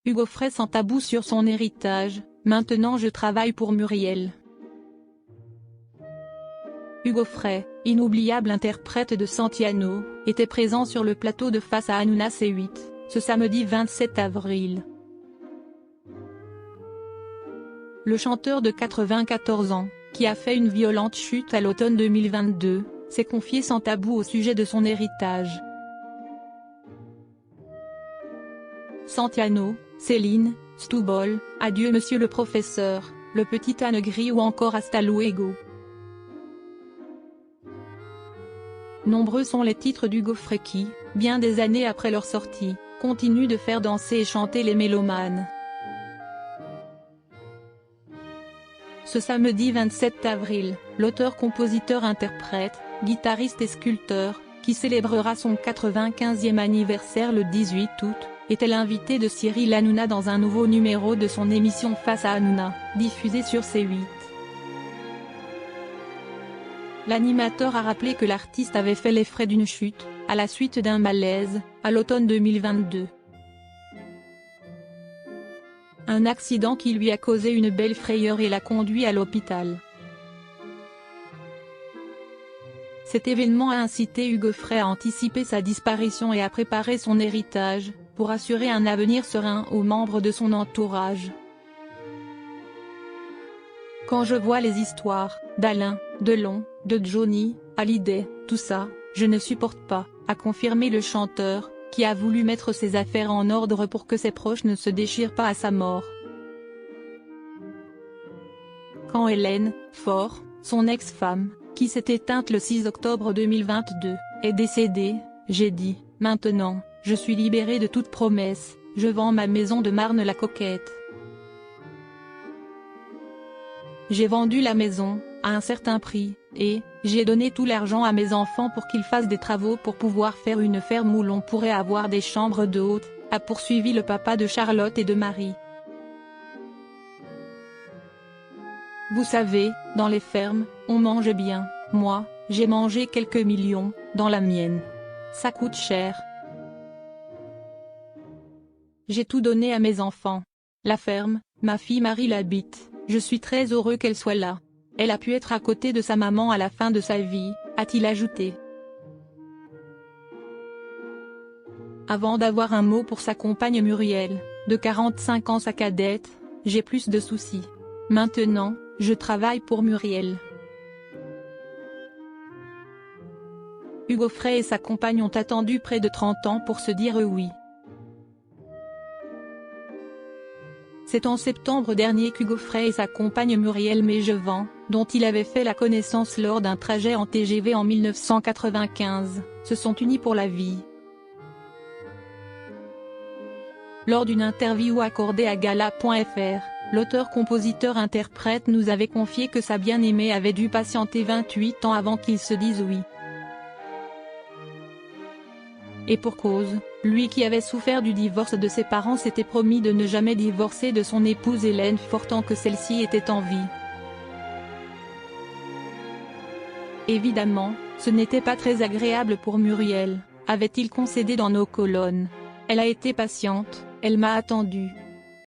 Hugo Frey sans tabou sur son héritage, maintenant je travaille pour Muriel. Hugo Frey, inoubliable interprète de Santiano, était présent sur le plateau de Face à Hanouna C8, ce samedi 27 avril. Le chanteur de 94 ans, qui a fait une violente chute à l'automne 2022, s'est confié sans tabou au sujet de son héritage. Santiano, Céline, Stoubol, Adieu Monsieur le Professeur, Le Petit Âne Gris ou encore Hasta Luego. Nombreux sont les titres d'Hugo Frey qui, bien des années après leur sortie, continuent de faire danser et chanter les mélomanes. Ce samedi 27 avril, l'auteur-compositeur-interprète, guitariste et sculpteur, qui célébrera son 95e anniversaire le 18 août, était l'invité de Cyril Hanouna dans un nouveau numéro de son émission Face à Hanouna, diffusée sur C8. L'animateur a rappelé que l'artiste avait fait les frais d'une chute, à la suite d'un malaise, à l'automne 2022. Un accident qui lui a causé une belle frayeur et l'a conduit à l'hôpital. Cet événement a incité Hugo Frey à anticiper sa disparition et à préparer son héritage, pour assurer un avenir serein aux membres de son entourage. Quand je vois les histoires, d'Alain, Delon, de Johnny, Hallyday, tout ça, je ne supporte pas, a confirmé le chanteur, qui a voulu mettre ses affaires en ordre pour que ses proches ne se déchirent pas à sa mort. Quand Hélène Faure, son ex-femme, qui s'est éteinte le 6 octobre 2022, est décédée, j'ai dit, maintenant, je suis libérée de toute promesse, je vends ma maison de Marne-la-Coquette. J'ai vendu la maison, à un certain prix, et j'ai donné tout l'argent à mes enfants pour qu'ils fassent des travaux pour pouvoir faire une ferme où l'on pourrait avoir des chambres d'hôtes, a poursuivi le papa de Charlotte et de Marie. Vous savez, dans les fermes, on mange bien, moi, j'ai mangé quelques millions, dans la mienne. Ça coûte cher. J'ai tout donné à mes enfants. La ferme, ma fille Marie l'habite, je suis très heureux qu'elle soit là. Elle a pu être à côté de sa maman à la fin de sa vie, a-t-il ajouté. Avant d'avoir un mot pour sa compagne Muriel, de 45 ans sa cadette, j'ai plus de soucis. Maintenant, je travaille pour Muriel. Hugo Frey et sa compagne ont attendu près de 30 ans pour se dire oui. C'est en septembre dernier qu'Hugo Frey et sa compagne Muriel Mégevant, dont il avait fait la connaissance lors d'un trajet en TGV en 1995, se sont unis pour la vie. Lors d'une interview accordée à Gala.fr, l'auteur-compositeur-interprète nous avait confié que sa bien-aimée avait dû patienter 28 ans avant qu'ils se disent oui. Et pour cause, lui qui avait souffert du divorce de ses parents s'était promis de ne jamais divorcer de son épouse Hélène Faure tant que celle-ci était en vie. Évidemment, ce n'était pas très agréable pour Muriel, avait-il concédé dans nos colonnes. Elle a été patiente, elle m'a attendu.